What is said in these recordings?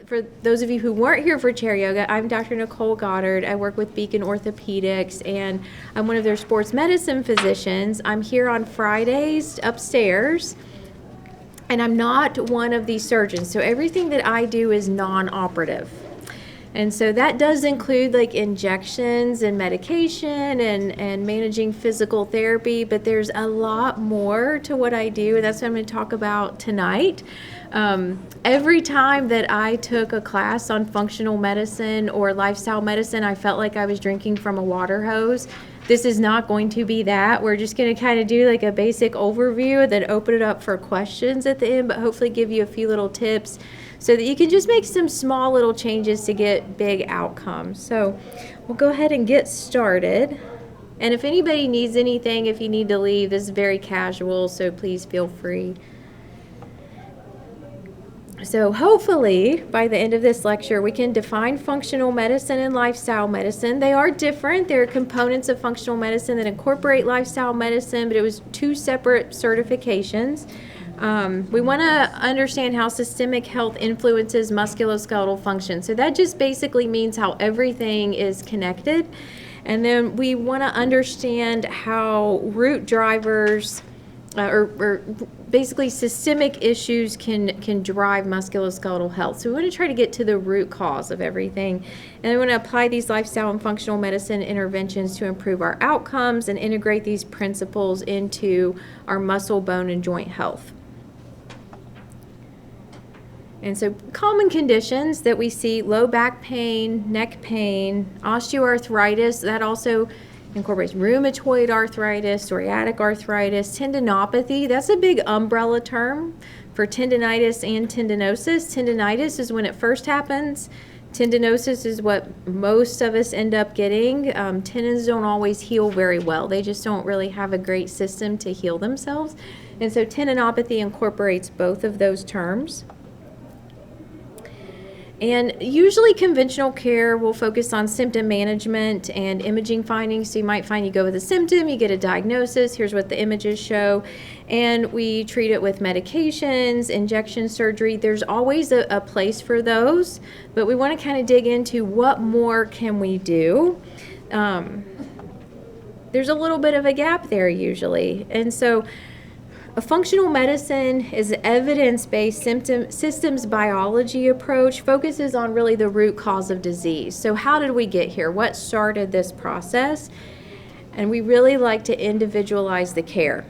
For those of you who weren't here for chair yoga, I'm Dr. Nicole Goddard. I work with Beacon Orthopedics, and I'm one of their sports medicine physicians. I'm here on Fridays upstairs, and I'm not one of these surgeons. So everything that I do is non-operative. And so that does include like injections and medication and managing physical therapy, but there's a lot more to what I do, and that's what I'm going to talk about tonight. Every time that I took a class on functional medicine or lifestyle medicine, I felt like I was drinking from a water hose. This is not going to be that. We're just going to kind of do like a basic overview and then open it up for questions at the end, but hopefully give you a few little tips so that you can just make some small little changes to get big outcomes. So we'll go ahead and get started. And if anybody needs anything, if you need to leave, this is very casual, so please feel free. So hopefully by the end of this lecture, we can define functional medicine and lifestyle medicine. They are different. There are components of functional medicine that incorporate lifestyle medicine, but it was two separate certifications. We want to understand how systemic health influences musculoskeletal function. So that just basically means how everything is connected. And then we want to understand how root drivers or basically systemic issues can drive musculoskeletal health. So we want to try to get to the root cause of everything. And we want to apply these lifestyle and functional medicine interventions to improve our outcomes and integrate these principles into our muscle, bone, and joint health. And so common conditions that we see: low back pain, neck pain, osteoarthritis. That also incorporates rheumatoid arthritis, psoriatic arthritis, tendinopathy. That's a big umbrella term for tendinitis and tendinosis. Tendinitis is when it first happens. Tendinosis is what most of us end up getting. Tendons don't always heal very well. They just don't really have a great system to heal themselves. And so tendinopathy incorporates both of those terms. And usually conventional care will focus on symptom management and imaging findings. So you might find you go with a symptom, you get a diagnosis, here's what the images show, and we treat it with medications, injection surgery. There's always a place for those, but we want to kind of dig into what more can we do. There's a little bit of a gap there usually. And so a functional medicine is an evidence-based systems biology approach, focuses on really the root cause of disease. So how did we get here? What started this process? And we really like to individualize the care.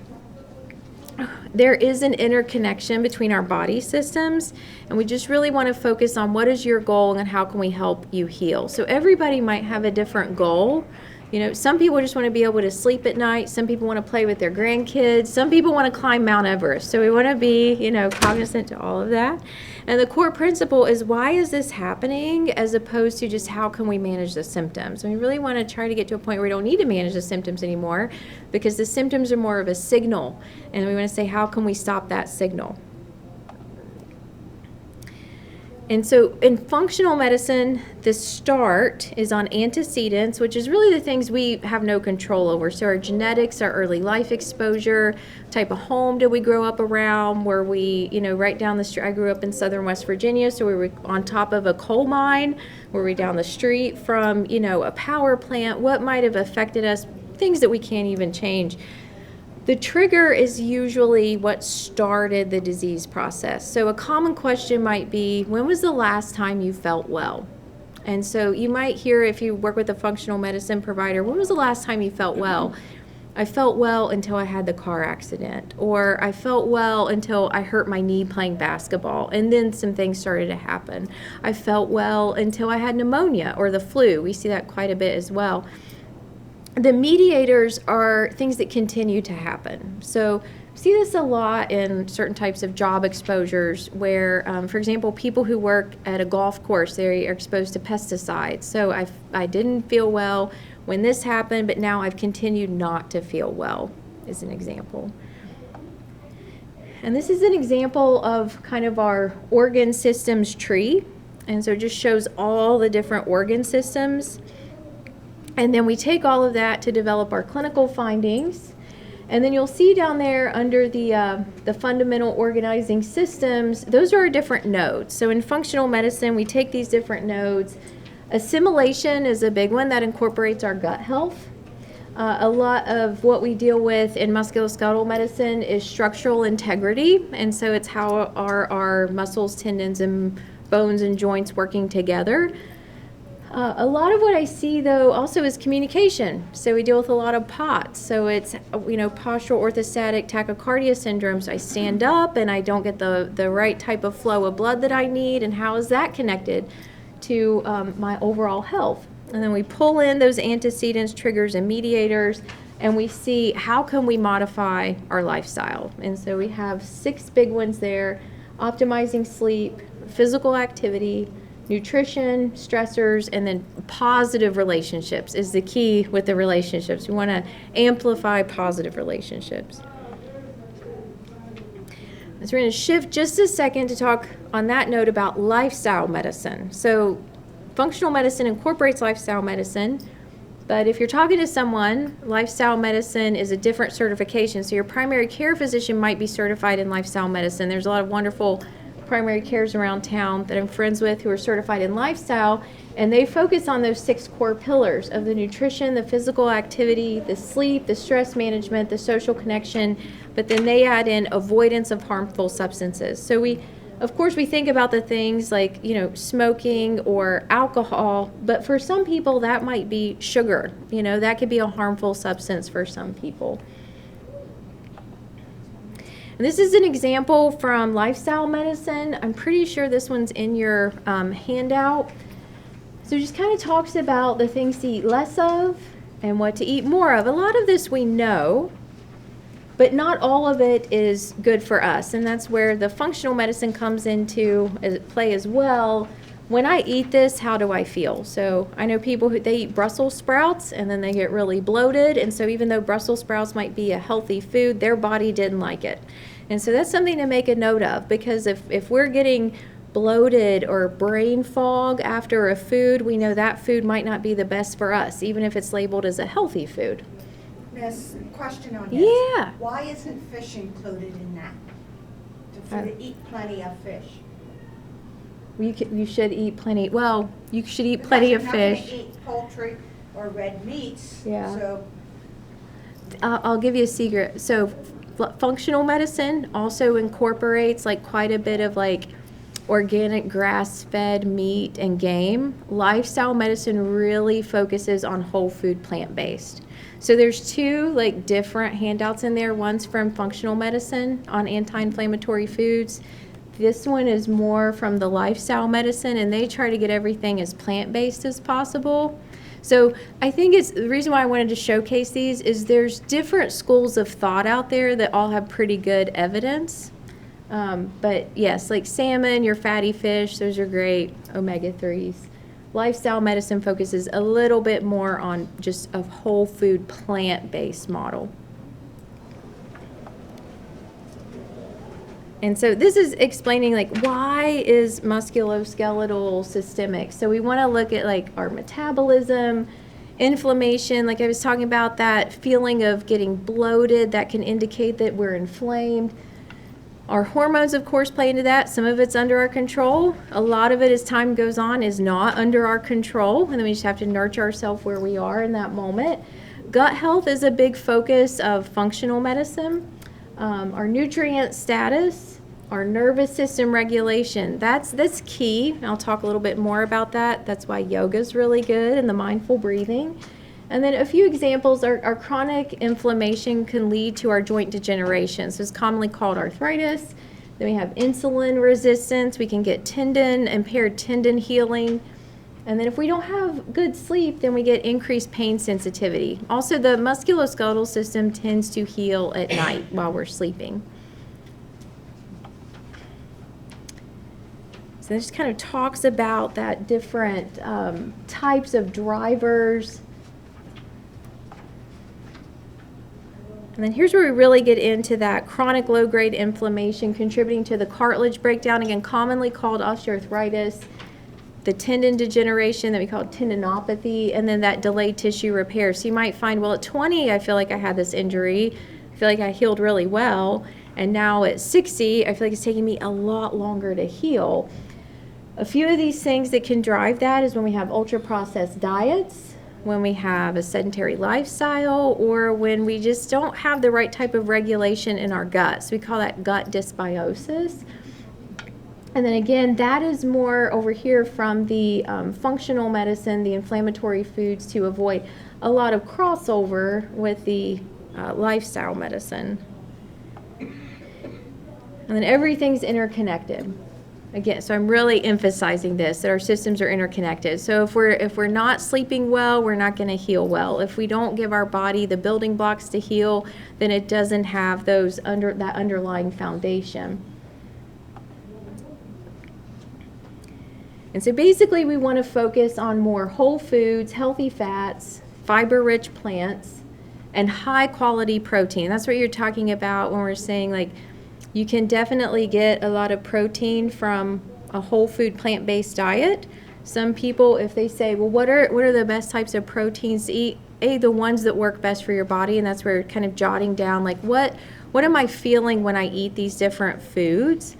There is an interconnection between our body systems, and we just really want to focus on what is your goal and how can we help you heal. So everybody might have a different goal. You know, some people just want to be able to sleep at night. Some people want to play with their grandkids. Some people want to climb Mount Everest. So we want to be, cognizant to all of that. And the core principle is, why is this happening, as opposed to just how can we manage the symptoms? And we really want to try to get to a point where we don't need to manage the symptoms anymore, because the symptoms are more of a signal. And we want to say, how can we stop that signal? And so in functional medicine, the start is on antecedents, which is really the things we have no control over. So our genetics, our early life exposure, type of home did we grow up around, were we, right down the street. I grew up in southern West Virginia, so we were on top of a coal mine. Were we down the street from, a power plant? What might have affected us? Things that we can't even change. The trigger is usually what started the disease process. So a common question might be, when was the last time you felt well? And so you might hear, if you work with a functional medicine provider, when was the last time you felt well? I felt well until I had the car accident, or I felt well until I hurt my knee playing basketball, and then some things started to happen. I felt well until I had pneumonia or the flu. We see that quite a bit as well. The mediators are things that continue to happen. So see this a lot in certain types of job exposures where, for example, people who work at a golf course, they are exposed to pesticides. So I didn't feel well when this happened, but now I've continued not to feel well, is an example. And this is an example of kind of our organ systems tree. And so it just shows all the different organ systems. And then we take all of that to develop our clinical findings. And then you'll see down there under the fundamental organizing systems, those are our different nodes. So in functional medicine, we take these different nodes. Assimilation is a big one that incorporates our gut health. A lot of what we deal with in musculoskeletal medicine is structural integrity, and so it's how are our muscles, tendons, and bones and joints working together. A lot of what I see, though, also is communication. So we deal with a lot of POTS. So it's, postural orthostatic tachycardia syndrome. So I stand up and I don't get the right type of flow of blood that I need, and how is that connected to my overall health? And then we pull in those antecedents, triggers, and mediators, and we see how can we modify our lifestyle. And so we have 6 big ones there: optimizing sleep, physical activity, nutrition, stressors, and then positive relationships is the key with the relationships. We want to amplify positive relationships. So we're going to shift just a second to talk on that note about lifestyle medicine. So functional medicine incorporates lifestyle medicine, but if you're talking to someone, lifestyle medicine is a different certification. So your primary care physician might be certified in lifestyle medicine. There's a lot of wonderful primary cares around town that I'm friends with who are certified in lifestyle, and they focus on those 6 core pillars of the nutrition, the physical activity, the sleep, the stress management, the social connection, but then they add in avoidance of harmful substances. So we think about the things like, smoking or alcohol, but for some people that might be sugar. That could be a harmful substance for some people. And this is an example from lifestyle medicine. I'm pretty sure this one's in your handout. So it just kind of talks about the things to eat less of and what to eat more of. A lot of this we know, but not all of it is good for us. And that's where the functional medicine comes into play as well. When I eat this, how do I feel? So I know people who they eat Brussels sprouts and then they get really bloated. And so even though Brussels sprouts might be a healthy food, their body didn't like it. And so that's something to make a note of, because if we're getting bloated or brain fog after a food, we know that food might not be the best for us, even if it's labeled as a healthy food. Miss, question on this. Yeah. Why isn't fish included in that? To eat plenty of fish. You should eat plenty. Well, you should eat plenty of fish. You're not going to eat poultry or red meats. Yeah. So I'll give you a secret. So functional medicine also incorporates quite a bit of organic grass-fed meat and game. Lifestyle medicine really focuses on whole food, plant-based. So there's 2 different handouts in there. One's from functional medicine on anti-inflammatory foods. This one is more from the lifestyle medicine, and they try to get everything as plant-based as possible. So I think it's the reason why I wanted to showcase these is there's different schools of thought out there that all have pretty good evidence. But yes, like salmon, your fatty fish, those are great, omega-3s. Lifestyle medicine focuses a little bit more on just a whole food plant-based model. And so this is explaining why is musculoskeletal systemic. So we want to look at our metabolism, inflammation, like I was talking about, that feeling of getting bloated that can indicate that we're inflamed. Our hormones, of course, play into that. Some of it's under our control. A lot of it, as time goes on, is not under our control. And then we just have to nurture ourselves where we are in that moment. Gut health is a big focus of functional medicine. Our nutrient status, our nervous system regulation, that's key. I'll talk a little bit more about that. That's why yoga is really good, and the mindful breathing. And then a few examples are chronic inflammation can lead to our joint degeneration. So it's commonly called arthritis. Then we have insulin resistance. We can get impaired tendon healing. And then if we don't have good sleep, then we get increased pain sensitivity. Also, the musculoskeletal system tends to heal at night while we're sleeping. So this kind of talks about that different types of drivers. And then here's where we really get into that chronic low-grade inflammation contributing to the cartilage breakdown, again, commonly called osteoarthritis, the tendon degeneration that we call tendinopathy, and then that delayed tissue repair. So you might find, well, at 20, I feel like I had this injury. feel like I healed really well. And now at 60, I feel like it's taking me a lot longer to heal. A few of these things that can drive that is when we have ultra-processed diets, when we have a sedentary lifestyle, or when we just don't have the right type of regulation in our guts. We call that gut dysbiosis. And then again, that is more over here from the functional medicine, the inflammatory foods, to avoid a lot of crossover with the lifestyle medicine. And then everything's interconnected. Again, so I'm really emphasizing this, that our systems are interconnected. So if we're not sleeping well, we're not going to heal well. If we don't give our body the building blocks to heal, then it doesn't have that underlying foundation. And so basically we want to focus on more whole foods, healthy fats, fiber-rich plants, and high-quality protein. That's what you're talking about when we're saying, like, you can definitely get a lot of protein from a whole food plant-based diet. Some people, if they say, well, what are the best types of proteins to eat? The ones that work best for your body, and that's where you're kind of jotting down, like, what am I feeling when I eat these different foods?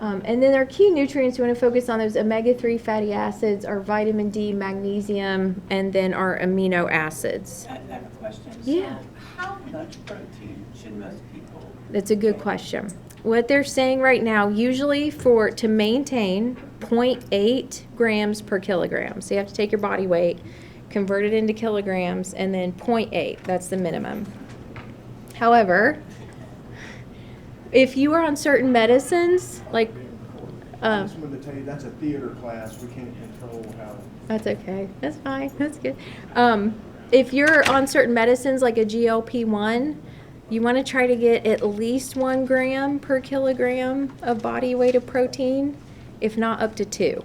And then our key nutrients, we want to focus on those omega-3 fatty acids, our vitamin D, magnesium, and then our amino acids. I have a question. Yeah. So how much protein should most people? That's a good question. What they're saying right now, usually to maintain 0.8 grams per kilogram. So you have to take your body weight, convert it into kilograms, and then 0.8, that's the minimum. However, if you are on certain medicines, like I just wanted to tell you, that's a theater class. We can't control how. that's okay. That's fine. That's good. If you're on certain medicines like a GLP-1, you want to try to get at least 1 gram per kilogram of body weight of protein, if not up to 2,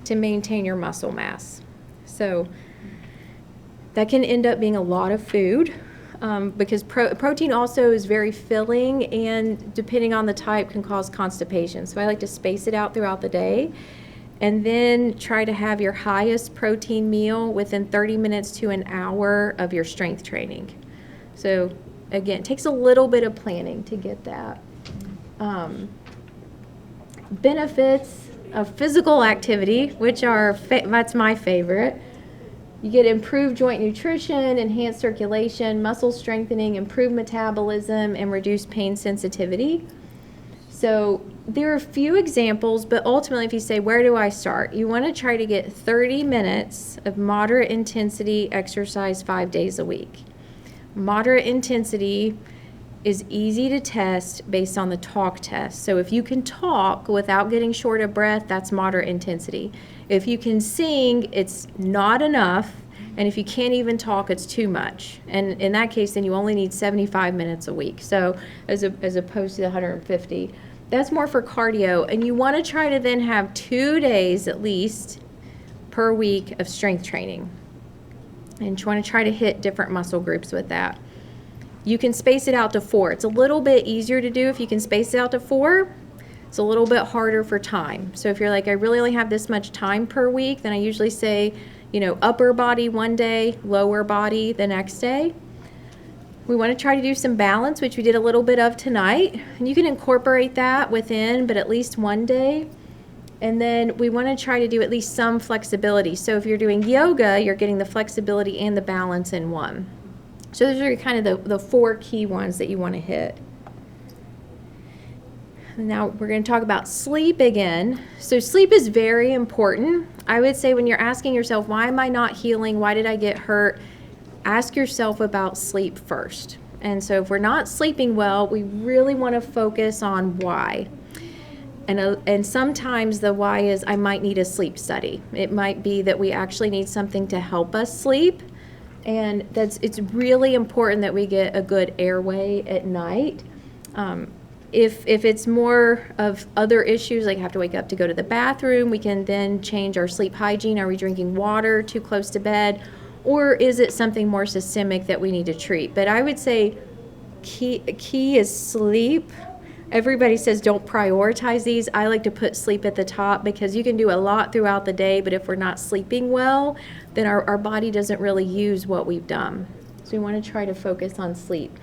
to maintain your muscle mass. So that can end up being a lot of food. Because protein also is very filling, and depending on the type can cause constipation. So I like to space it out throughout the day, and then try to have your highest protein meal within 30 minutes to an hour of your strength training. So again, it takes a little bit of planning to get that. Benefits of physical activity, which are, that's my favorite. You get improved joint nutrition, enhanced circulation, muscle strengthening, improved metabolism, and reduced pain sensitivity. So there are a few examples, but ultimately if you say, where do I start? You want to try to get 30 minutes of moderate intensity exercise 5 days a week. Moderate intensity is easy to test based on the talk test. So if you can talk without getting short of breath, that's moderate intensity. If you can sing, it's not enough, and if you can't even talk, it's too much. And in that case, then you only need 75 minutes a week. So as opposed to the 150, that's more for cardio. And you want to try to then have 2 days at least per week of strength training. And you want to try to hit different muscle groups with that. You can space it out to 4. It's a little bit easier to do if you can space it out to 4. It's a little bit harder for time. So if you're like, I really only have this much time per week, then I usually say, upper body one day, lower body the next day. We want to try to do some balance, which we did a little bit of tonight. And you can incorporate that within, but at least one day. And then we want to try to do at least some flexibility. So if you're doing yoga, you're getting the flexibility and the balance in one. So those are kind of the 4 key ones that you want to hit. Now we're going to talk about sleep again. So sleep is very important. I would say when you're asking yourself, why am I not healing? Why did I get hurt? Ask yourself about sleep first. And so if we're not sleeping well, we really want to focus on why. And sometimes the why is I might need a sleep study. It might be that we actually need something to help us sleep. And it's really important that we get a good airway at night. If it's more of other issues, like have to wake up to go to the bathroom, we can then change our sleep hygiene. Are we drinking water too close to bed? Or is it something more systemic that we need to treat? But I would say key is sleep. Everybody says don't prioritize these. I like to put sleep at the top because you can do a lot throughout the day, but if we're not sleeping well, then our body doesn't really use what we've done. So we want to try to focus on sleep.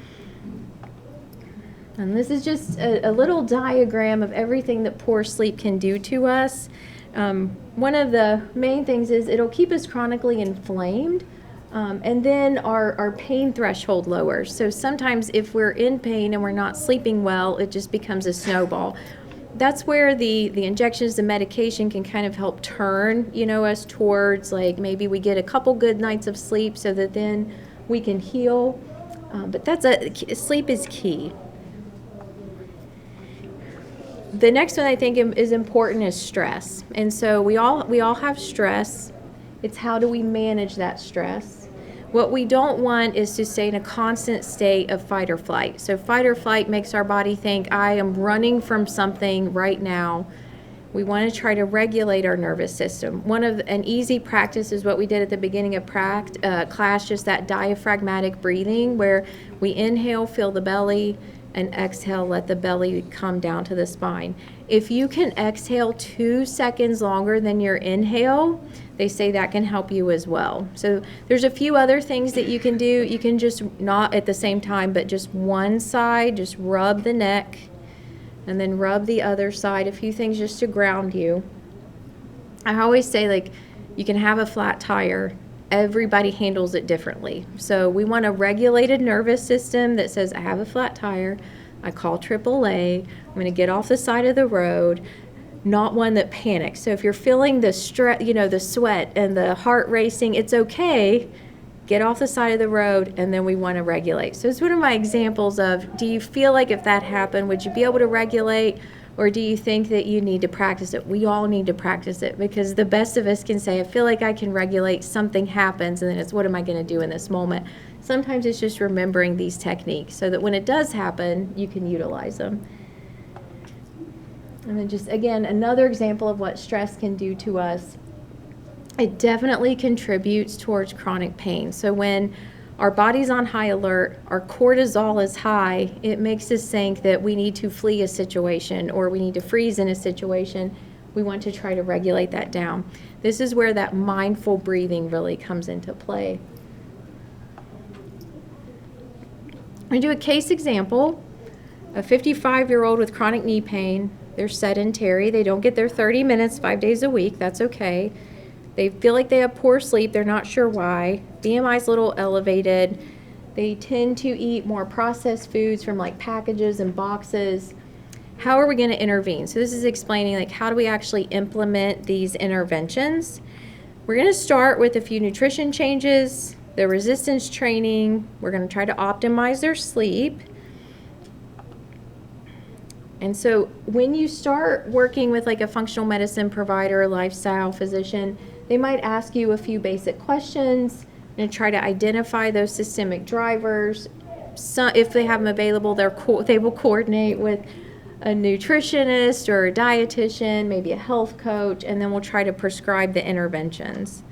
And this is just a little diagram of everything that poor sleep can do to us. One of the main things is it'll keep us chronically inflamed, and then our pain threshold lowers. So sometimes if we're in pain and we're not sleeping well, it just becomes a snowball. That's where the injections, the medication can kind of help turn, us towards, like, maybe we get a couple good nights of sleep so that then we can heal. But sleep is key. The next one I think is important is stress. And so we all have stress. It's how do we manage that stress? What we don't want is to stay in a constant state of fight or flight. So fight or flight makes our body think, I am running from something right now. We want to try to regulate our nervous system. An easy practice is what we did at the beginning of class, just that diaphragmatic breathing, where we inhale, feel the belly, and exhale, let the belly come down to the spine. If you can exhale 2 seconds longer than your inhale, they say that can help you as well. So there's a few other things that you can do. You can just, not at the same time, but just one side, just rub the neck, and then rub the other side, a few things just to ground you. I always say, like, you can have a flat tire. Everybody handles it differently. So we want a regulated nervous system that says, I have a flat tire, I call AAA, I'm going to get off the side of the road, not one that panics. So if you're feeling the stress, the sweat and the heart racing, it's okay. Get off the side of the road, and then we want to regulate. So it's one of my examples of, do you feel like if that happened, would you be able to regulate? Or do you think that you need to practice it? We all need to practice it, because the best of us can say, I feel like I can regulate, something happens, and then it's, what am I going to do in this moment? Sometimes it's just remembering these techniques so that when it does happen, you can utilize them. And then just, again, another example of what stress can do to us. It definitely contributes towards chronic pain. So when our body's on high alert, our cortisol is high, it makes us think that we need to flee a situation or we need to freeze in a situation. We want to try to regulate that down. This is where that mindful breathing really comes into play. I'm going to do a case example. A 55-year-old with chronic knee pain. They're sedentary. They don't get their 30 minutes 5 days a week. That's okay. They feel like they have poor sleep. They're not sure why. BMI's a little elevated. They tend to eat more processed foods from like packages and boxes. How are we going to intervene? So this is explaining, like, how do we actually implement these interventions? We're going to start with a few nutrition changes, the resistance training. We're going to try to optimize their sleep. And so when you start working with like a functional medicine provider, lifestyle physician, they might ask you a few basic questions and try to identify those systemic drivers. So if they have them available, they will coordinate with a nutritionist or a dietitian, maybe a health coach, and then we'll try to prescribe the interventions.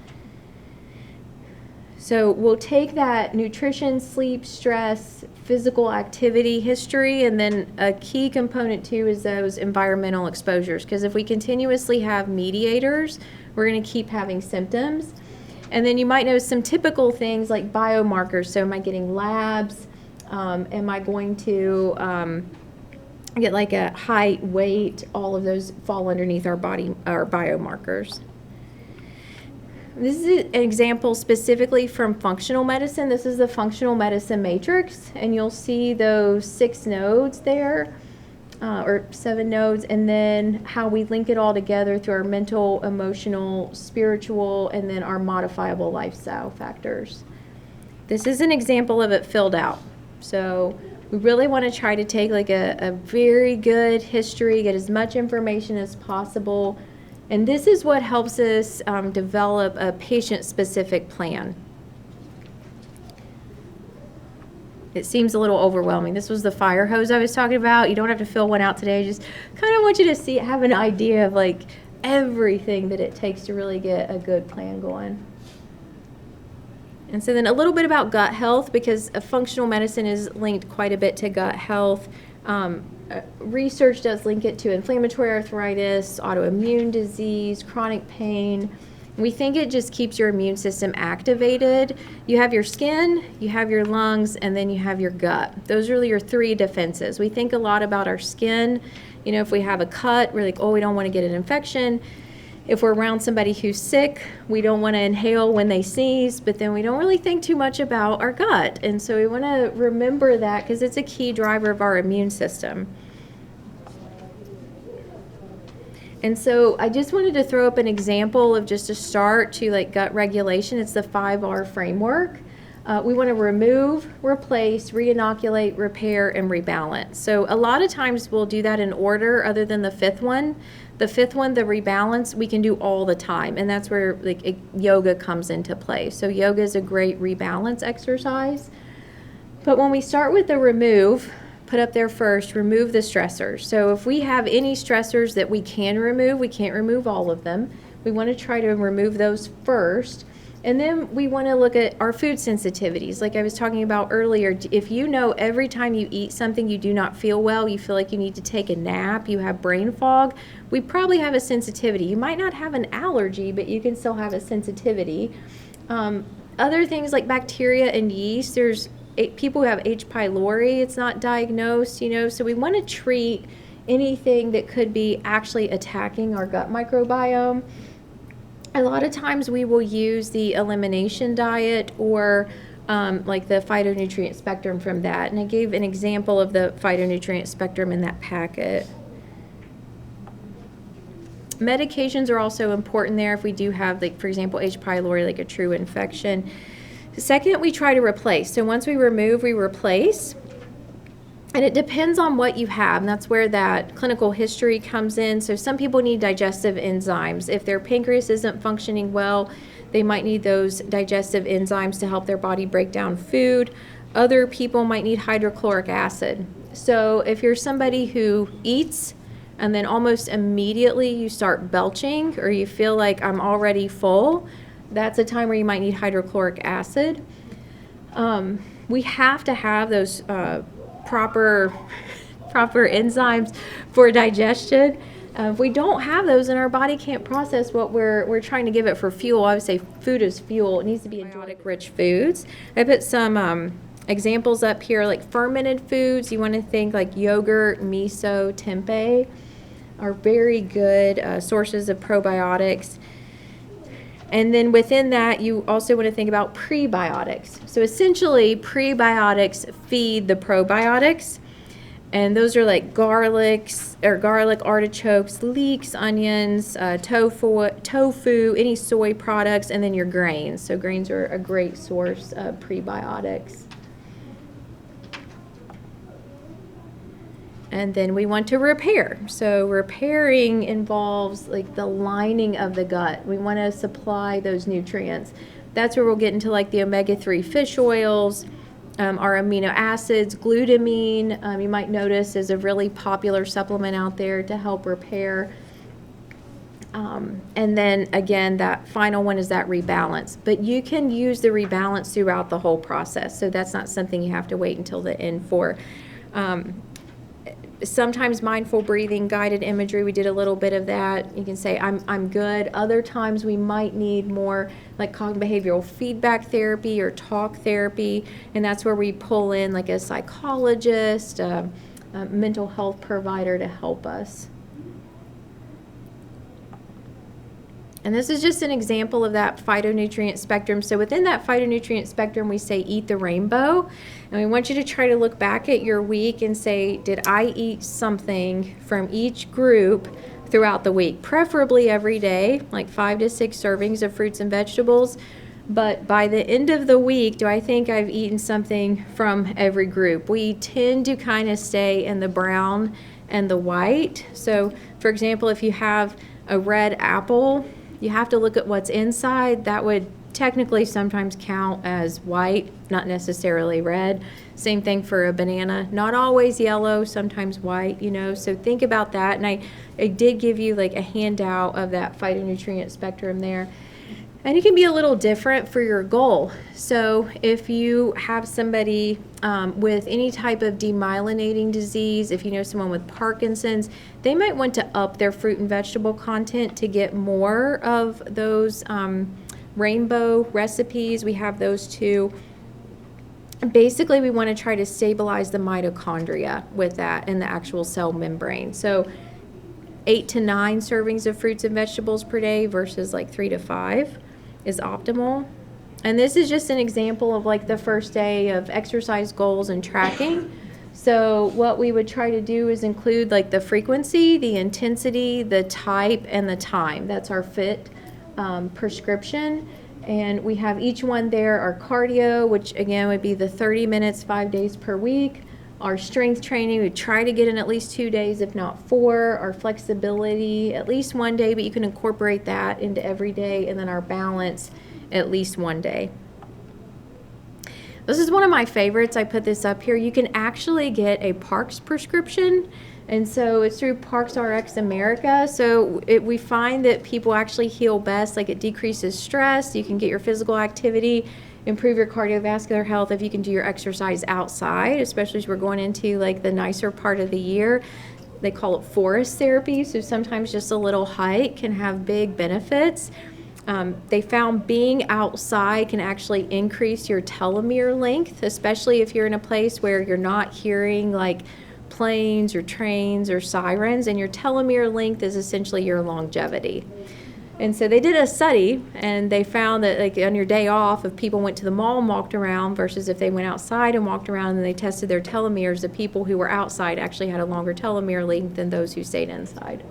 So we'll take that nutrition, sleep, stress, physical activity history, and then a key component too is those environmental exposures, because if we continuously have mediators, we're going to keep having symptoms. And then you might know some typical things like biomarkers. So am I getting labs? Am I going to get like a height, weight? All of those fall underneath our biomarkers. This is an example specifically from functional medicine. This is the functional medicine matrix, and you'll see those 6 nodes there, or 7 nodes, and then how we link it all together through our mental, emotional, spiritual, and then our modifiable lifestyle factors. This is an example of it filled out. So we really want to try to take like a very good history, get as much information as possible. And this is what helps us develop a patient-specific plan. It seems a little overwhelming. This was the fire hose I was talking about. You don't have to fill one out today. Just kind of want you to have an idea of like everything that it takes to really get a good plan going. And so then a little bit about gut health, because functional medicine is linked quite a bit to gut health. Research does link it to inflammatory arthritis, autoimmune disease, chronic pain. We think it just keeps your immune system activated. You have your skin, you have your lungs, and then you have your gut. Those are really your 3 defenses. We think a lot about our skin. You know, if we have a cut, we're like, oh, we don't want to get an infection. If we're around somebody who's sick, we don't want to inhale when they sneeze, but then we don't really think too much about our gut. And so we want to remember that because it's a key driver of our immune system. And so I just wanted to throw up an example of just a start to like gut regulation. It's the 5R framework. We want to remove, replace, reinoculate, repair, and rebalance. So a lot of times we'll do that in order other than the 5th one. The 5th one, the rebalance, we can do all the time. And that's where like yoga comes into play. So yoga is a great rebalance exercise. But when we start with the remove, put up there first, remove the stressors. So if we have any stressors that we can remove, we can't remove all of them. We want to try to remove those first. And then we want to look at our food sensitivities. Like I was talking about earlier, if you know every time you eat something you do not feel well, you feel like you need to take a nap, you have brain fog, we probably have a sensitivity. You might not have an allergy, but you can still have a sensitivity. Other things like bacteria and yeast, there's people who have H. pylori, it's not diagnosed, you know, so we want to treat anything that could be actually attacking our gut microbiome. A lot of times we will use the elimination diet or like the phytonutrient spectrum from that. And I gave an example of the phytonutrient spectrum in that packet. Medications are also important there if we do have, like, for example, H. pylori, like a true infection. Second, we try to replace. So once we remove, we replace. And it depends on what you have, and that's where that clinical history comes in. So some people need digestive enzymes. If their pancreas isn't functioning well, they might need those digestive enzymes to help their body break down food. Other people might need hydrochloric acid. So if you're somebody who eats and then almost immediately you start belching or you feel like I'm already full, that's a time where you might need hydrochloric acid. We have to have those proper enzymes for digestion. If we don't have those and our body can't process what we're trying to give it for fuel, I would say food is fuel. It needs to be antibiotic-rich foods. I put some examples up here, like fermented foods. You want to think like yogurt, miso, tempeh are very good sources of probiotics. And then within that, you also want to think about prebiotics. So essentially, prebiotics feed the probiotics. And those are like garlic, artichokes, leeks, onions, tofu, any soy products, and then your grains. So grains are a great source of prebiotics. And then we want to repair. So repairing involves like the lining of the gut. We want to supply those nutrients. That's where we'll get into like the omega-3 fish oils, our amino acids, glutamine. You might notice is a really popular supplement out there to help repair. And then again, that final one is that rebalance. But you can use the rebalance throughout the whole process. So that's not something you have to wait until the end for. Sometimes mindful breathing, guided imagery, we did a little bit of that. You can say, I'm good. Other times we might need more like cognitive behavioral feedback therapy or talk therapy, and that's where we pull in like a psychologist, a mental health provider to help us. And this is just an example of that phytonutrient spectrum. So within that phytonutrient spectrum, we say eat the rainbow. And we want you to try to look back at your week and say, did I eat something from each group throughout the week? Preferably every day, like 5 to 6 servings of fruits and vegetables. But by the end of the week, do I think I've eaten something from every group? We tend to kind of stay in the brown and the white. So for example, if you have a red apple, you have to look at what's inside. That would technically sometimes count as white, not necessarily red. Same thing for a banana, not always yellow, sometimes white, you know, so think about that. And I did give you like a handout of that phytonutrient spectrum there. And it can be a little different for your goal. So if you have somebody with any type of demyelinating disease, if you know someone with Parkinson's, they might want to up their fruit and vegetable content to get more of those rainbow recipes. We have those too. Basically, we want to try to stabilize the mitochondria with that in the actual cell membrane. So 8 to 9 servings of fruits and vegetables per day versus like 3 to 5 is optimal. And this is just an example of like the first day of exercise goals and tracking. So what we would try to do is include like the frequency, the intensity, the type, and the time. That's our FIT prescription. And we have each one there, our cardio, which again would be the 30 minutes, 5 days per week. Our strength training, we try to get in at least 2 days, if not 4. Our flexibility, at least 1 day, but you can incorporate that into every day. And then our balance, at least 1 day. This is one of my favorites. I put this up here. You can actually get a Parks prescription. And so it's through Parks RX America. So we find that people actually heal best. Like it decreases stress. You can get your physical activity, improve your cardiovascular health if you can do your exercise outside, especially as we're going into like the nicer part of the year. They call it forest therapy. So sometimes just a little hike can have big benefits. They found being outside can actually increase your telomere length, especially if you're in a place where you're not hearing like planes or trains or sirens, and your telomere length is essentially your longevity. And so they did a study, and they found that like on your day off, if people went to the mall and walked around versus if they went outside and walked around, and they tested their telomeres, the people who were outside actually had a longer telomere length than those who stayed inside.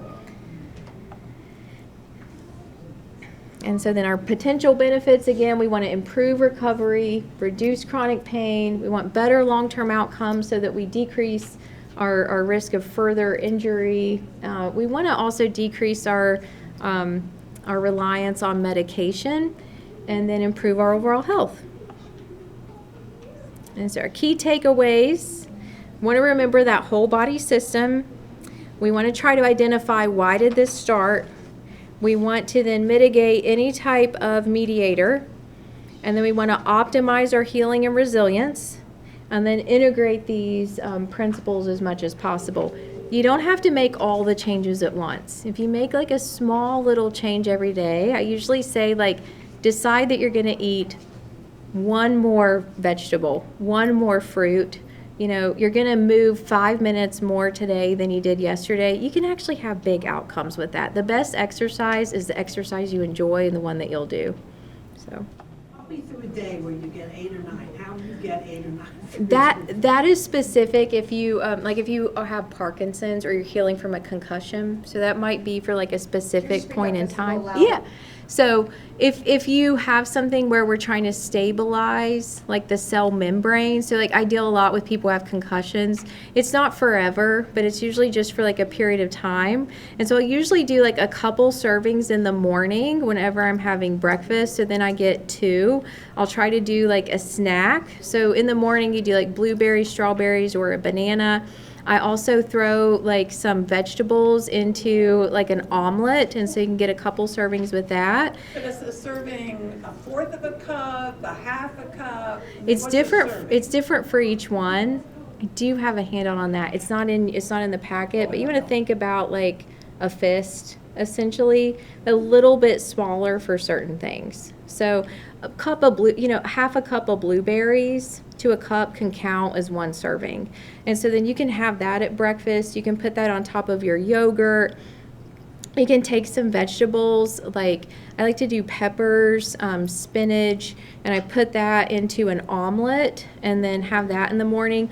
And so then our potential benefits, again, we want to improve recovery, reduce chronic pain. We want better long-term outcomes so that we decrease our risk of further injury. We want to also decrease our reliance on medication, and then improve our overall health. And so our key takeaways, want to remember that whole body system. We want to try to identify why did this start. We want to then mitigate any type of mediator, and then we want to optimize our healing and resilience, and then integrate these principles as much as possible. You don't have to make all the changes at once. If you make like a small little change every day, I usually say like decide that you're going to eat 1 more vegetable, 1 more fruit. You know, you're going to move 5 minutes more today than you did yesterday. You can actually have big outcomes with that. The best exercise is the exercise you enjoy and the one that you'll do. So I'll be through a day where you get 8 or 9. How do you get 8 or 9? that is specific if you like if you have Parkinson's or you're healing from a concussion. So that might be for like a specific point in time. Yeah. So if you have something where we're trying to stabilize like the cell membrane, so like I deal a lot with people who have concussions. It's not forever, but it's usually just for like a period of time. And so I usually do like a couple servings in the morning whenever I'm having breakfast. So then I get 2. I'll try to do like a snack. So in the morning you do like blueberries, strawberries, or a banana. I also throw like some vegetables into like an omelet, and so you can get a couple servings with that. But is the serving 1/4 of a cup, 1/2 a cup? It's What's the different. serving? It's different for each one. I do have a handout on that. It's not in the packet, but you want to think about like a fist, essentially, a little bit smaller for certain things. So a cup of half a cup of blueberries to a cup can count as 1 serving. And so then you can have that at breakfast. You can put that on top of your yogurt. You can take some vegetables, like I like to do peppers, spinach, and I put that into an omelet and then have that in the morning.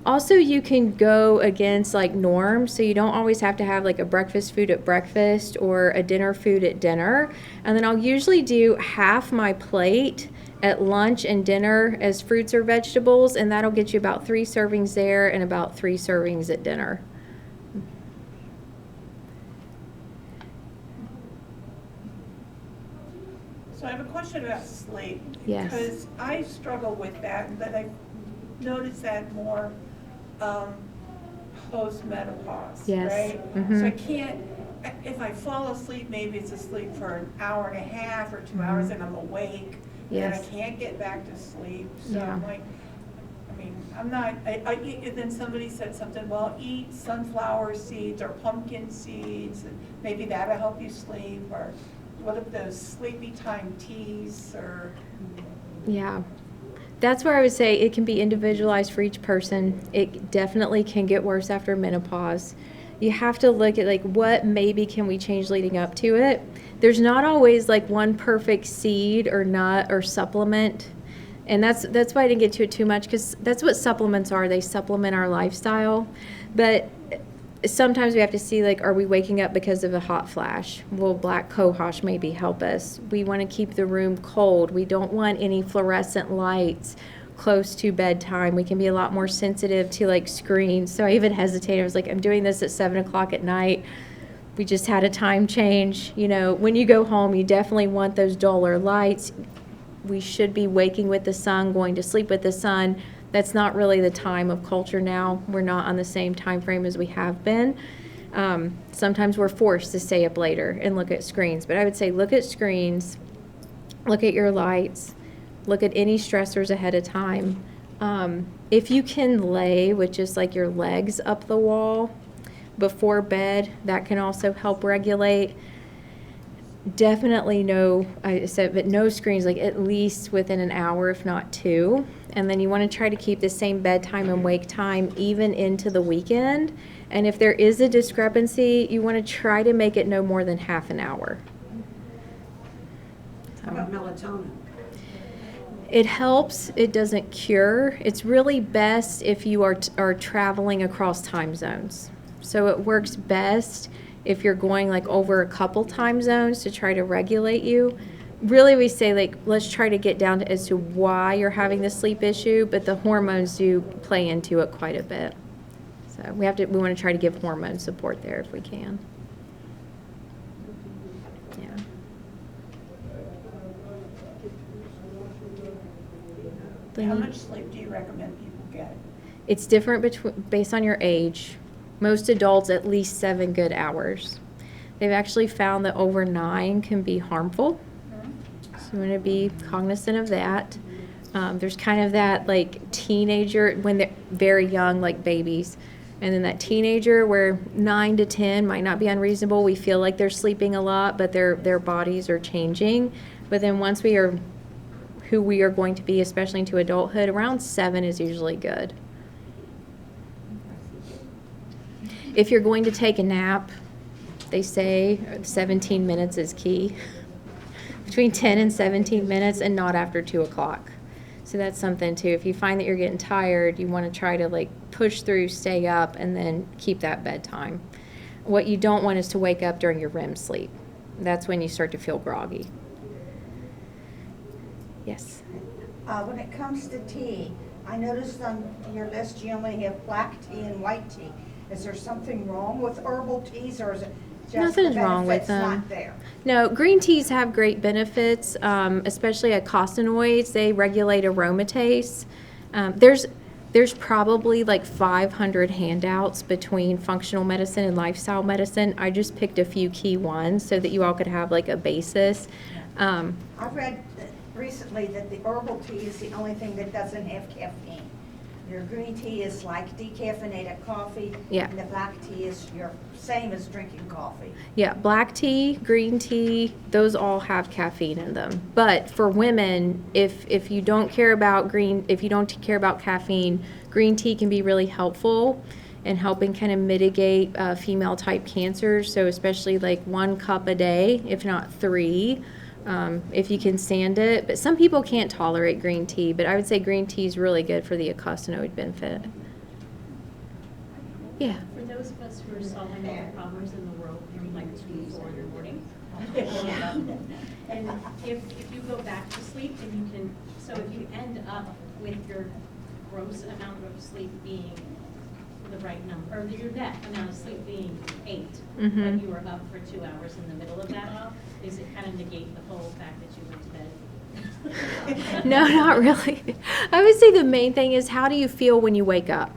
Also, you can go against like norms, so you don't always have to have like a breakfast food at breakfast or a dinner food at dinner. And then I'll usually do half my plate at lunch and dinner as fruits or vegetables, and that'll get you about 3 servings there and about 3 servings at dinner. So I have a question about sleep. Yes. Because I struggle with that, but I notice that more post-menopause, Yes. right? Mhm. So I can't if I fall asleep, maybe it's asleep for an hour and a half or 2 hours and I'm awake. And I Yes. can't get back to sleep. So Yeah. I'm like, I mean, I'm not, and then somebody said something, well, eat sunflower seeds or pumpkin seeds, and maybe that'll help you sleep, or what if those sleepy time teas, or, Yeah. That's where I would say it can be individualized for each person. It definitely can get worse after menopause. You have to look at like what maybe can we change leading up to it. There's not always like one perfect seed or nut or supplement. And that's why I didn't get to it too much, because that's what supplements are. They supplement our lifestyle. But sometimes we have to see, like, are we waking up because of a hot flash? Will black cohosh maybe help us? We want to keep the room cold. We don't want any fluorescent lights close to bedtime. We can be a lot more sensitive to like screens. So I even hesitated. I was like, I'm doing this at 7 o'clock at night. We just had a time change. You know, when you go home, you definitely want those duller lights. We should be waking with the sun, going to sleep with the sun. That's not really the time of culture now. We're not on the same time frame as we have been. Sometimes we're forced to stay up later and look at screens. But I would say look at screens, look at your lights, look at any stressors ahead of time. If you can lay with just like your legs up the wall before bed, that can also help regulate. Definitely no, I said, but no screens, like at least within an hour, if not 2. And then you want to try to keep the same bedtime and wake time even into the weekend. And if there is a discrepancy, you want to try to make it no more than half an hour. How about melatonin? It helps. It doesn't cure. It's really best if you are traveling across time zones. So it works best if you're going like over a couple time zones to try to regulate you. Really, we say like, let's try to get down to as to why you're having the sleep issue, but the hormones do play into it quite a bit. So we want to try to give hormone support there if we can. Yeah. how much sleep do you recommend people get? It's different based on your age. Most adults, at least 7 good hours. They've actually found that over 9 can be harmful. So you want to be cognizant of that. There's kind of that like teenager when they're very young, like babies. And then that teenager where 9 to 10 might not be unreasonable. We feel like they're sleeping a lot, but their bodies are changing. But then once we are who we are going to be, especially into adulthood, around 7 is usually good. If you're going to take a nap, they say 17 minutes is key. Between 10 and 17 minutes, and not after 2 o'clock. So that's something too. If you find that you're getting tired, you want to try to like push through, stay up, and then keep that bedtime. What you don't want is to wake up during your REM sleep. That's when you start to feel groggy. Yes. When it comes to tea, I noticed on your list you only have black tea and white tea. Is there something wrong with herbal teas, or is it just Nothing's the wrong with benefits them. not there? No, green teas have great benefits, especially eicosanoids. They regulate aromatase. There's probably like 500 handouts between functional medicine and lifestyle medicine. I just picked a few key ones so that you all could have like a basis. I've read recently that the herbal tea is the only thing that doesn't have caffeine. Your green tea is like decaffeinated coffee. Yeah. And the black tea is your same as drinking coffee. Yeah, black tea, green tea, those all have caffeine in them. But for women, if you don't care about caffeine, green tea can be really helpful in helping kind of mitigate female type cancers. So especially like 1 cup a day, if not 3. If you can stand it. But some people can't tolerate green tea, but I would say green tea is really good for the eicosanoid benefit. Yeah. For those of us who are solving all the problems in the world, like 2-4 in the morning. And if you go back to sleep, and you can, so if you end up with your gross amount of sleep being the right number, or your net amount of sleep being 8, but you were up for 2 hours in the middle of that, does it kind of negate the whole fact that you went to bed? No, not really. I would say the main thing is, how do you feel when you wake up?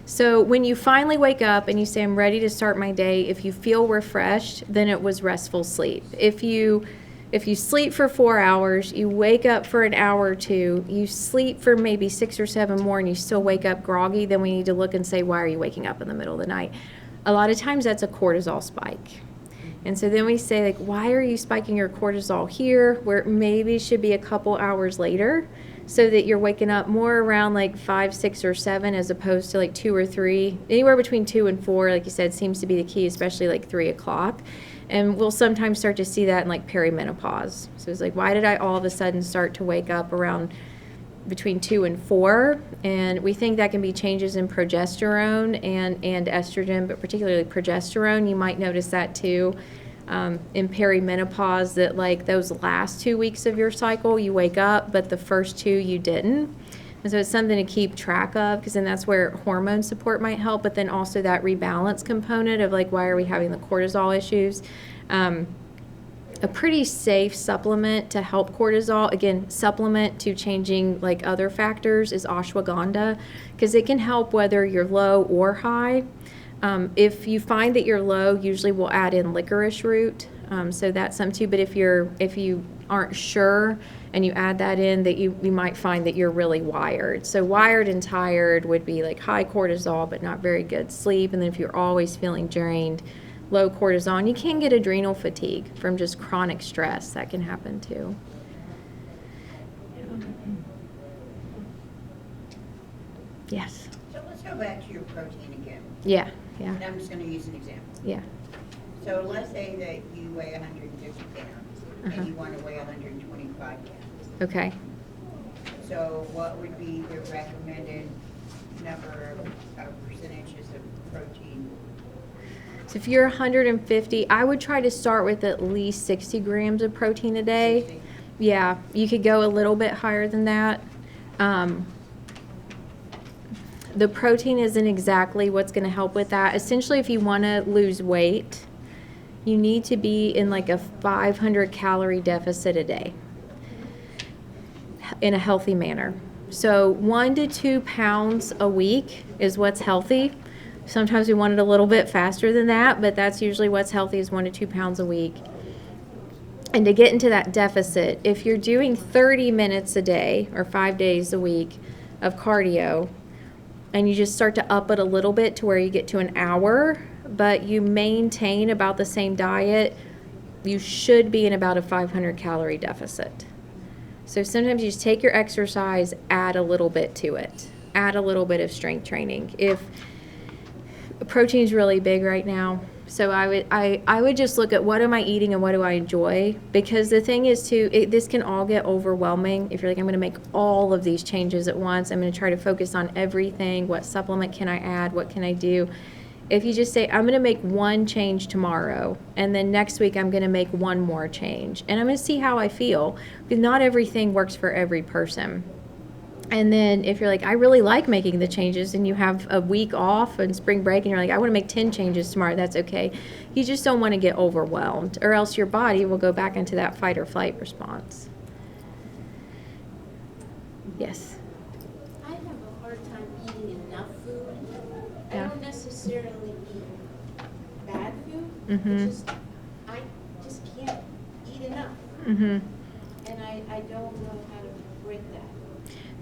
So when you finally wake up and you say, I'm ready to start my day, if you feel refreshed, then it was restful sleep. If you sleep for 4 hours, you wake up for an hour or two, you sleep for maybe 6 or 7 more, and you still wake up groggy, then we need to look and say, why are you waking up in the middle of the night? A lot of times that's a cortisol spike. And so then we say, like, why are you spiking your cortisol here, where it maybe should be a couple hours later, so that you're waking up more around like 5, 6, or 7 as opposed to like 2 or 3. Anywhere between 2 and 4, like you said, seems to be the key, especially like 3 o'clock. And we'll sometimes start to see that in like perimenopause. So it's like, why did I all of a sudden start to wake up around between 2 and 4? And we think that can be changes in progesterone and estrogen, but particularly progesterone. You might notice that too. In perimenopause, that like those last 2 weeks of your cycle you wake up, but the first 2 you didn't. And so it's something to keep track of, because then that's where hormone support might help, but then also that rebalance component of like, why are we having the cortisol issues? A pretty safe supplement to help cortisol, again, supplement to changing like other factors, is ashwagandha, because it can help whether you're low or high. If you find that you're low, usually we'll add in licorice root, so that's something too. But if you aren't sure and you add that in, that you might find that you're really wired. So wired and tired would be like high cortisol but not very good sleep. And then if you're always feeling drained, low cortisol. And you can get adrenal fatigue from just chronic stress. That can happen too. Yes. So let's go back to your protein again. Yeah. Yeah. And I'm just going to use an example. Yeah. So let's say that you weigh 150 pounds and you want to weigh 125 pounds. Okay. So what would be the recommended number of percentages of protein? So if you're 150, I would try to start with at least 60 grams of protein a day. 60? Yeah, you could go a little bit higher than that. The protein isn't exactly what's going to help with that. Essentially, if you want to lose weight, you need to be in like a 500 calorie deficit a day in a healthy manner. So 1 to 2 pounds a week is what's healthy. Sometimes we want it a little bit faster than that, but that's usually what's healthy, is 1 to 2 pounds a week. And to get into that deficit, if you're doing 30 minutes a day or 5 days a week of cardio, and you just start to up it a little bit to where you get to an hour, but you maintain about the same diet, you should be in about a 500 calorie deficit. So sometimes you just take your exercise, add a little bit to it, add a little bit of strength training. If protein is really big right now, so I would just look at what am I eating and what do I enjoy, because the thing is this can all get overwhelming if you're like, I'm going to make all of these changes at once, I'm going to try to focus on everything, what supplement can I add, what can I do. If you just say, I'm going to make one change tomorrow, and then next week I'm going to make one more change, and I'm going to see how I feel, because not everything works for every person. And then if you're like, I really like making the changes, and you have a week off and spring break, and you're like, I want to make 10 changes tomorrow, that's okay. You just don't want to get overwhelmed, or else your body will go back into that fight or flight response. Yes? I have a hard time eating enough food. I Yeah. don't necessarily eat bad food. Mhm. I just can't eat enough. Mm-hmm. And I don't know how to break that.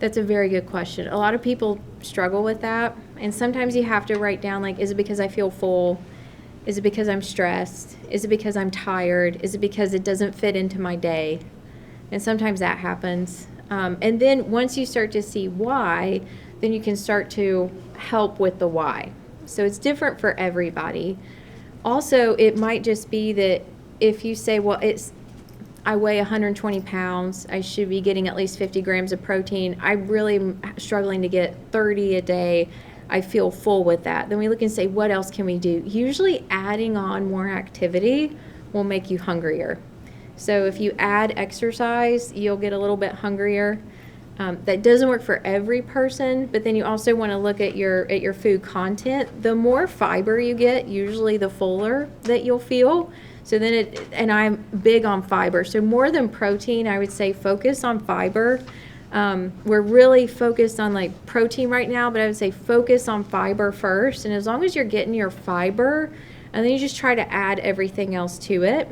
That's a very good question. A lot of people struggle with that, and sometimes you have to write down, like, is it because I feel full? Is it because I'm stressed? Is it because I'm tired? Is it because it doesn't fit into my day? And sometimes that happens. And then once you start to see why, then you can start to help with the why. So it's different for everybody. Also, it might just be that if you say, well, I weigh 120 pounds, I should be getting at least 50 grams of protein, I really am struggling to get 30 a day, I feel full with that. Then we look and say, what else can we do? Usually adding on more activity will make you hungrier. So if you add exercise, you'll get a little bit hungrier. That doesn't work for every person, but then you also want to look at your food content. The more fiber you get, usually the fuller that you'll feel. So then and I'm big on fiber. So more than protein, I would say focus on fiber. We're really focused on like protein right now, but I would say focus on fiber first. And as long as you're getting your fiber, and then you just try to add everything else to it.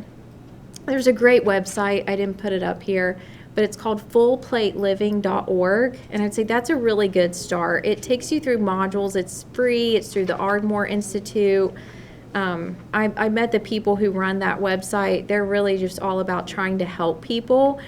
There's a great website. I didn't put it up here, but it's called fullplateliving.org. And I'd say that's a really good start. It takes you through modules. It's free. It's through the Ardmore Institute. I met the people who run that website. They're really just all about trying to help people.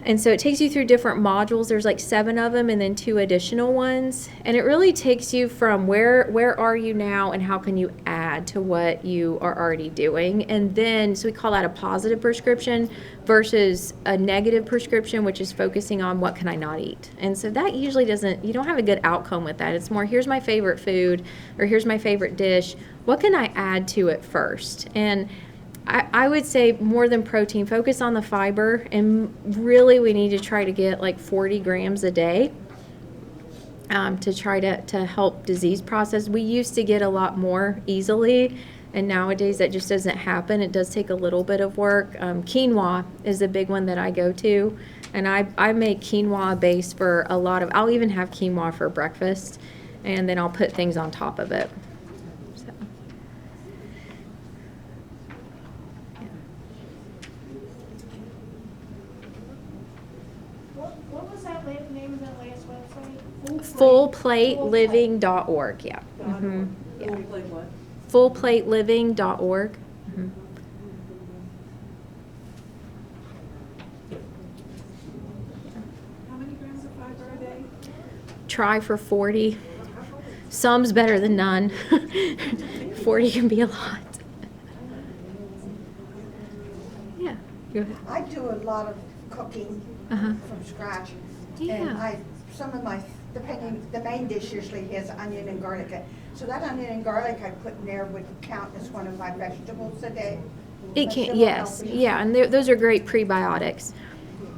And so it takes you through different modules. There's like 7 of them and then 2 additional ones. And it really takes you from where are you now and how can you add to what you are already doing. And then, so we call that a positive prescription versus a negative prescription, which is focusing on what can I not eat. And so that usually you don't have a good outcome with that. It's more, here's my favorite food or here's my favorite dish. What can I add to it first? And I would say more than protein, focus on the fiber, and really we need to try to get like 40 grams a day to try to help disease process. We used to get a lot more easily, and nowadays that just doesn't happen. It does take a little bit of work. Quinoa is a big one that I go to, and I make quinoa base for a lot of, I'll even have quinoa for breakfast, and then I'll put things on top of it. What was that name of that last website? Fullplateliving.org, yeah. Mm-hmm. Yeah. Like what? Fullplateliving.org. How many grams of fiber a day? Try for 40. Some's better than none. 40 can be a lot. Yeah, go ahead. I do a lot of cooking Uh-huh. from scratch. Yeah. And the main dish usually has onion and garlic. So that onion and garlic I put in there would count as one of my vegetables a day. It can, Vegetable yes, healthy. yeah, and those are great prebiotics.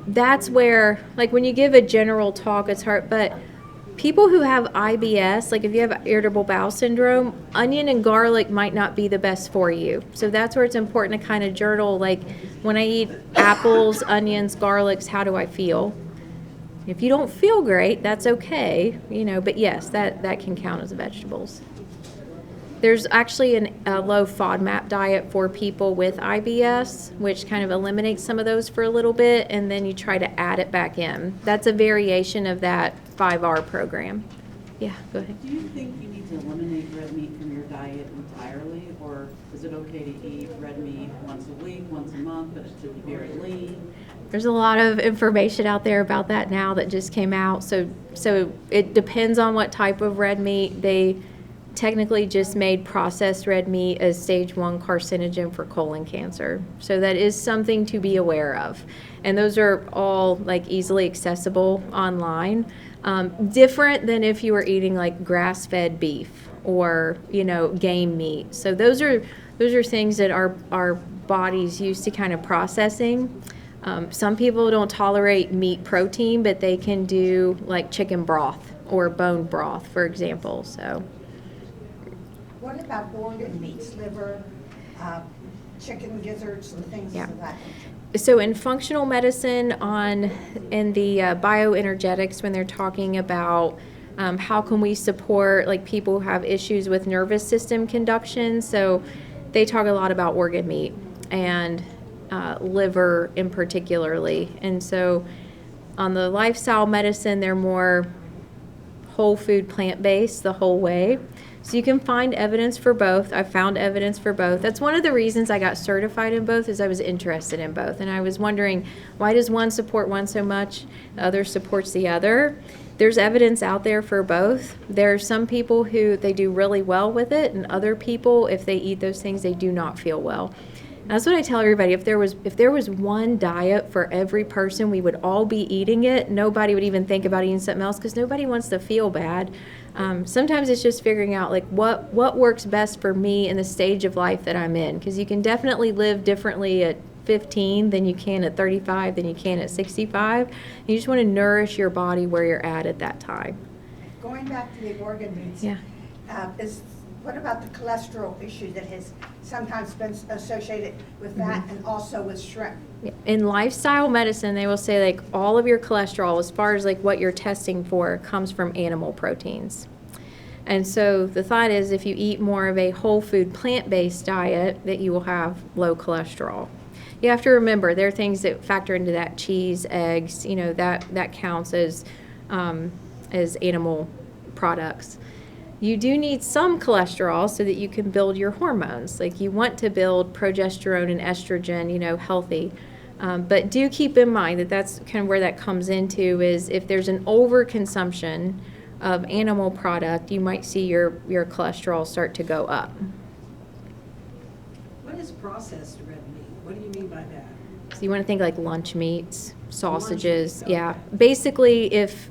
That's where, like, when you give a general talk, it's hard, but people who have IBS, like if you have irritable bowel syndrome, onion and garlic might not be the best for you. So that's where it's important to kind of journal, like, when I eat apples, onions, garlics, how do I feel? If you don't feel great, that's okay, but yes, that can count as vegetables. There's actually a low FODMAP diet for people with IBS, which kind of eliminates some of those for a little bit, and then you try to add it back in. That's a variation of that 5R program. Yeah, go ahead. Do you think you need to eliminate red meat from your diet entirely, or is it okay to eat red meat once a week, once a month, but it should be very lean? There's a lot of information out there about that now that just came out. So it depends on what type of red meat. They technically just made processed red meat a stage 1 carcinogen for colon cancer. So that is something to be aware of. And those are all like easily accessible online. Different than if you were eating like grass-fed beef or, game meat. So those are things that our bodies used to kind of processing. Some people don't tolerate meat protein, but they can do like chicken broth or bone broth, for example. So. What about organ meats, liver, chicken gizzards, and things Yeah. of that nature? So in functional medicine, in the bioenergetics, when they're talking about how can we support like people who have issues with nervous system conduction, so they talk a lot about organ meat and liver in particularly. And so on the lifestyle medicine, they're more whole food, plant-based the whole way. So you can find evidence for both. I found evidence for both. That's one of the reasons I got certified in both, is I was interested in both. And I was wondering, why does one support one so much, the other supports the other? There's evidence out there for both. There are some people who they do really well with it, and other people, if they eat those things, they do not feel well. And that's what I tell everybody. If there was one diet for every person, we would all be eating it. Nobody would even think about eating something else because nobody wants to feel bad. Sometimes it's just figuring out like what works best for me in the stage of life that I'm in, because you can definitely live differently at 15 than you can at 35 than you can at 65. You just want to nourish your body where you're at that time. Going back to the organ meats. Yeah. What about the cholesterol issue that has sometimes been associated with that and also with shrimp? In lifestyle medicine, they will say like all of your cholesterol, as far as like what you're testing for, comes from animal proteins. And so the thought is if you eat more of a whole food plant-based diet, that you will have low cholesterol. You have to remember there are things that factor into that: cheese, eggs, that counts as animal products. You do need some cholesterol so that you can build your hormones. Like you want to build progesterone and estrogen, healthy. But do keep in mind that that's kind of where that comes into is if there's an overconsumption of animal product, you might see your cholesterol start to go up. What is processed red meat? What do you mean by that? So you want to think like lunch meats, sausages. Lunch meat, Yeah. okay. Basically, if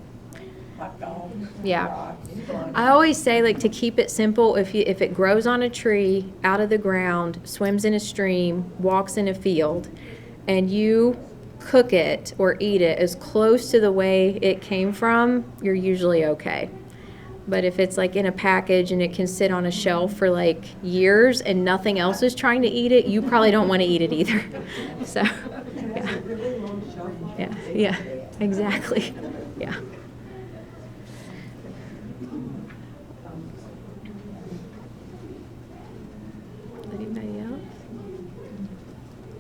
Hot dog. Yeah. brats. I always say, like, to keep it simple, if it grows on a tree, out of the ground, swims in a stream, walks in a field, and you cook it or eat it as close to the way it came from, you're usually okay. But if it's like in a package and it can sit on a shelf for like years and nothing else is trying to eat it, you probably don't want to eat it either. So, yeah, exactly. Yeah. Anybody else?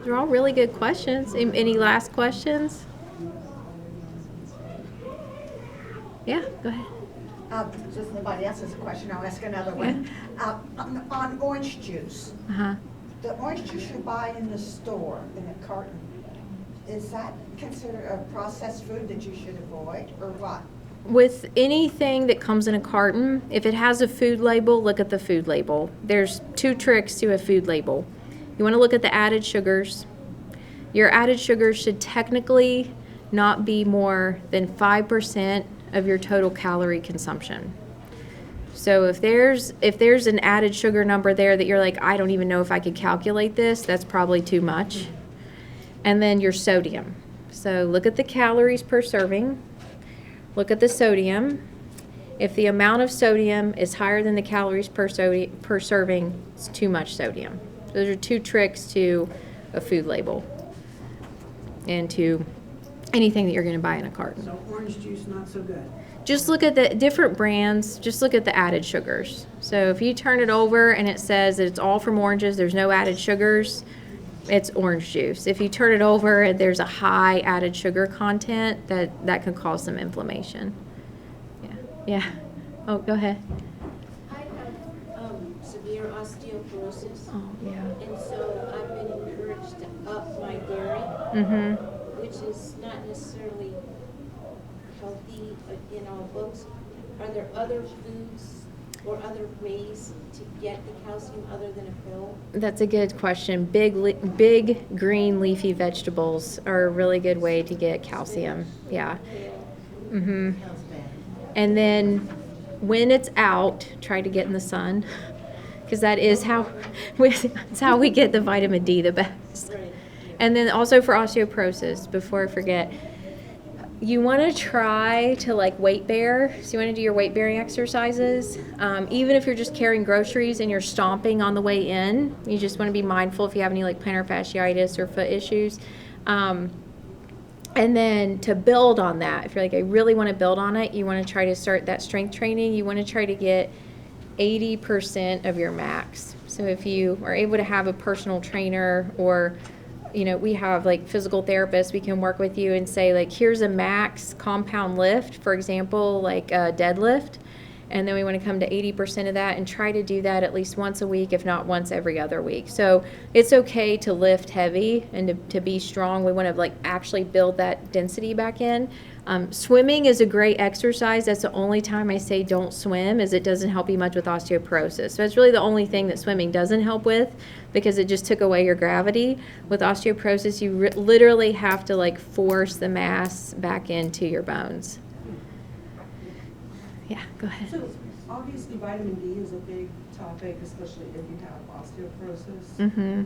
They're all really good questions. Any last questions? Yeah, go ahead. Since nobody else has a question, I'll ask another one. On orange juice, Uh-huh. the orange juice you buy in the store in a carton, is that considered a processed food that you should avoid, or what? With anything that comes in a carton, if it has a food label, look at the food label. There's 2 tricks to a food label. You want to look at the added sugars. Your added sugars should technically not be more than 5% of your total calorie consumption. So if there's an added sugar number there that you're like, I don't even know if I could calculate this, that's probably too much. And then your sodium. So look at the calories per serving. Look at the sodium. If the amount of sodium is higher than the calories per serving, it's too much sodium. Those are 2 tricks to a food label and to anything that you're going to buy in a carton. So orange juice, not so good. Just look at the different brands, just look at the added sugars. So if you turn it over and it says that it's all from oranges, there's no added sugars, it's orange juice. If you turn it over and there's a high added sugar content, that can cause some inflammation. Yeah. Oh, go ahead. I have severe osteoporosis, Oh, yeah. and so I've been encouraged to up my dairy, Mm-hmm. which is not necessarily healthy in all books. Are there other foods or other ways to get the calcium other than a pill? That's a good question. Big green leafy vegetables are a really good way to get calcium. Yeah. Mm-hmm. And then when it's out, try to get in the sun, because that is it's how we get the vitamin D the best. Right. And then also for osteoporosis, before I forget, you want to try to like weight bear. So you want to do your weight bearing exercises. Even if you're just carrying groceries and you're stomping on the way in, you just want to be mindful if you have any like plantar fasciitis or foot issues. And then to build on that, if you're like, I really want to build on it, you want to try to start that strength training. You want to try to get 80% of your max. So if you are able to have a personal trainer, or we have like physical therapists, we can work with you and say like, here's a max compound lift, for example, like a deadlift. And then we want to come to 80% of that and try to do that at least once a week, if not once every other week. So it's okay to lift heavy and to be strong. We want to like actually build that density back in. Swimming is a great exercise. That's the only time I say don't swim, is it doesn't help you much with osteoporosis. So it's really the only thing that swimming doesn't help with, because it just took away your gravity. With osteoporosis, you literally have to like force the mass back into your bones. Yeah, go ahead. So obviously vitamin D is a big topic, especially if you have osteoporosis. Mm-hmm.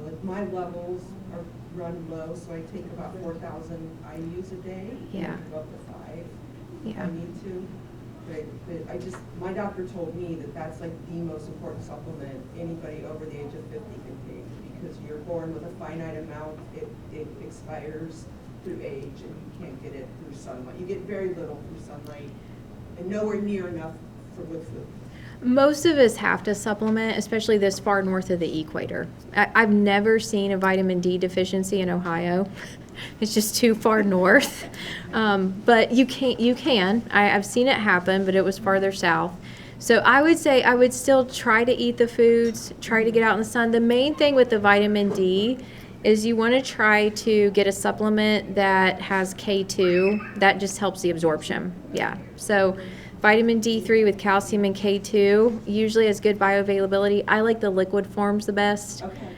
Like my levels are run low, so I take about 4,000 IUs a day. Yeah. I can go up to 5 if Yeah. I need to. Right, but my doctor told me that that's like the most important supplement anybody over the age of 50 can take, because you're born with a finite amount, it expires through age, and you can't get it through sunlight. You get very little through sunlight, and nowhere near enough with food. Most of us have to supplement, especially this far north of the equator. I've never seen a vitamin D deficiency in Ohio. It's just too far north. But you can. I've seen it happen, but it was farther south. So I would say I would still try to eat the foods, try to get out in the sun. The main thing with the vitamin D is you want to try to get a supplement that has K2. That just helps the absorption. Yeah. So vitamin D3 with calcium and K2 usually has good bioavailability. I like the liquid forms the best. Okay.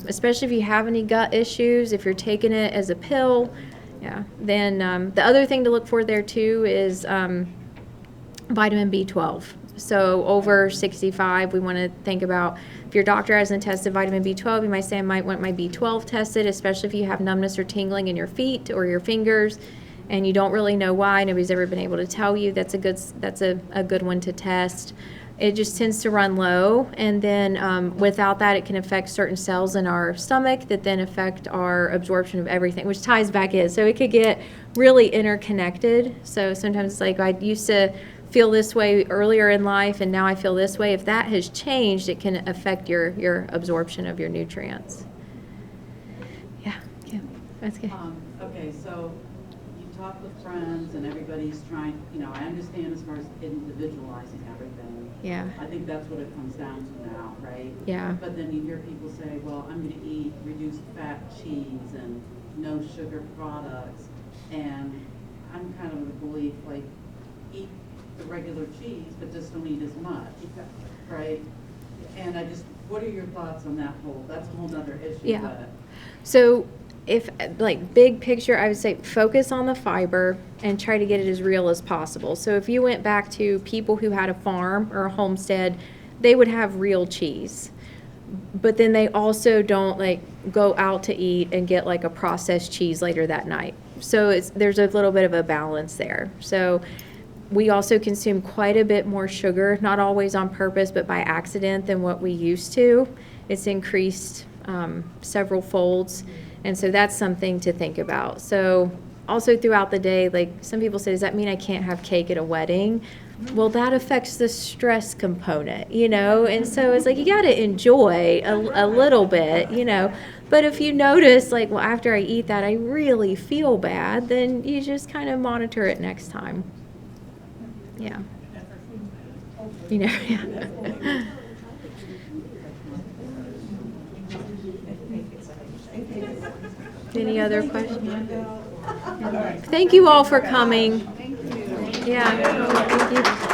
Especially if you have any gut issues, if you're taking it as a pill, yeah. Then the other thing to look for there too is vitamin B12. So over 65, we want to think about if your doctor hasn't tested vitamin B12, you might say I might want my B12 tested, especially if you have numbness or tingling in your feet or your fingers, and you don't really know why. Nobody's ever been able to tell you. That's a good one to test. It just tends to run low, and then without that, it can affect certain cells in our stomach that then affect our absorption of everything, which ties back in. So it could get really interconnected. So sometimes it's like I used to feel this way earlier in life, and now I feel this way. If that has changed, it can affect your absorption of your nutrients. Yeah, that's good. Okay, so you talk with friends and everybody's trying, I understand as far as individualizing everything. Yeah. I think that's what it comes down to now, right? Yeah. But then you hear people say, well, I'm going to eat reduced fat cheese and no sugar products. And I'm kind of of the belief, like, eat the regular cheese, but just don't eat as much, right? And what are your thoughts on that that's a whole other issue. Yeah. But So if like big picture, I would say focus on the fiber and try to get it as real as possible. So if you went back to people who had a farm or a homestead, they would have real cheese. But then they also don't like go out to eat and get like a processed cheese later that night. So there's a little bit of a balance there. So we also consume quite a bit more sugar, not always on purpose, but by accident than what we used to. It's increased several folds. And so that's something to think about. So also throughout the day, like some people say, does that mean I can't have cake at a wedding? Well, that affects the stress component, and so it's like you got to enjoy a little bit, But if you notice, like, well, after I eat that, I really feel bad, then you just kind of monitor it next time. Yeah. Yeah. Any other questions? Thank you all for coming. Yeah, thank you.